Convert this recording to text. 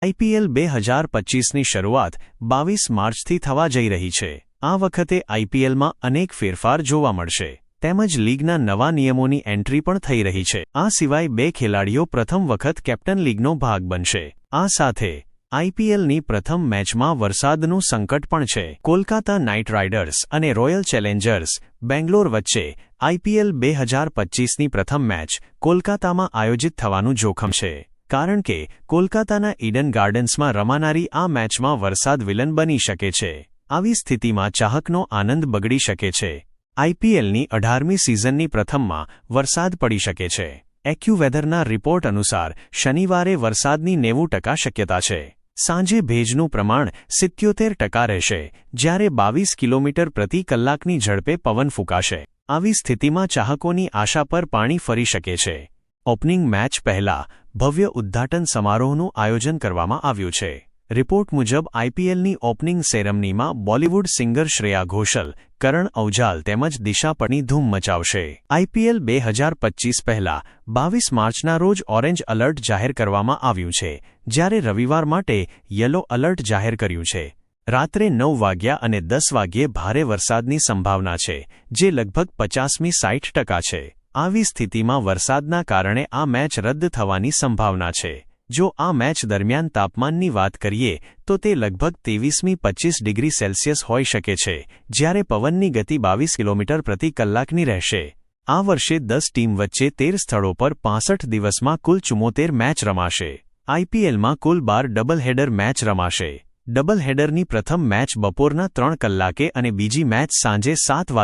IPL 2025ની શરૂઆત 22 માર્ચથી થવા જઈ રહી છે। આ વખતે આઈપીએલમાં અનેક ફેરફાર જોવા મળશે તેમજ લીગના નવા નિયમોની એન્ટ્રી પણ થઈ રહી છે। આ સિવાય 2 ખેલાડીઓ પ્રથમ વખત કેપ્ટન લીગનો ભાગ બનશે। આ સાથે આઈપીએલની પ્રથમ મેચમાં વરસાદનું સંકટ પણ છે। કોલકાતા નાઇટ રાઇડર્સ અને રોયલ ચેલેન્જર્સ બેંગ્લોર વચ્ચે આઈપીએલ 2025ની પ્રથમ મેચ કોલકાતામાં આયોજિત થવાનું જોખમ છે, કારણ કે કોલકાતાના ઈડન ગાર્ડન્સમાં રમાનારી આ મેચમાં વરસાદ વિલન બની શકે છે। આવી સ્થિતિમાં ચાહકનો આનંદ બગડી શકે છે। આઈપીએલની 18મી સિઝનની પ્રથમમાં વરસાદ પડી શકે છે। એક્યુવેધરના રિપોર્ટ અનુસાર શનિવારે વરસાદની 90% શક્યતા છે। સાંજે ભેજનું પ્રમાણ 77% રહેશે, જ્યારે 22 કિલોમીટર પ્રતિ કલાકની ઝડપે પવન ફૂંકાશે। આવી સ્થિતિમાં ચાહકોની આશા પર પાણી ફરી શકે છે। ઓપનિંગ મેચ પહેલા ભવ્ય ઉદ્ઘાટન સમારોહનું આયોજન કરવામાં આવ્યું છે। રિપોર્ટ મુજબ આઈપીએલની ઓપનિંગ સેરેમનીમાં બોલિવૂડ સિંગર શ્રેયા ઘોષાલ, કરણ ઔજાલ તેમજ દિશા પટની ધૂમ મચાવશે। આઈપીએલ 2025 પહેલા 22 માર્ચના રોજ ઓરેન્જ એલર્ટ જાહેર કરવામાં આવ્યું છે, જ્યારે રવિવાર માટે યલો એલર્ટ જાહેર કર્યું છે। રાત્રે 9 વાગ્યા અને 10 વાગ્યે ભારે વરસાદની સંભાવના છે, જે લગભગ 50મી 60% છે। આવી સ્થિતિમાં વરસાદના કારણે આ મેચ રદ થવાની સંભાવના છે। જો આ મેચ દરમિયાન તાપમાનની વાત કરીએ તો તે લગભગ 23મી 25 ડિગ્રી સેલ્સિયસ હોઈ શકે છે, જ્યારે પવનની ગતિ 22 કિલોમીટર પ્રતિ કલાકની રહેશે। આ વર્ષે 10 ટીમ વચ્ચે 13 સ્થળો પર 65 દિવસમાં કુલ 74 મેચ રમાશે। આઈપીએલમાં કુલ 12 ડબલ હેડર મેચ રમાશે। ડબલ હેડરની પ્રથમ મેચ બપોરના 3 કલાકે અને બીજી મેચ સાંજે 7 વાગ્યે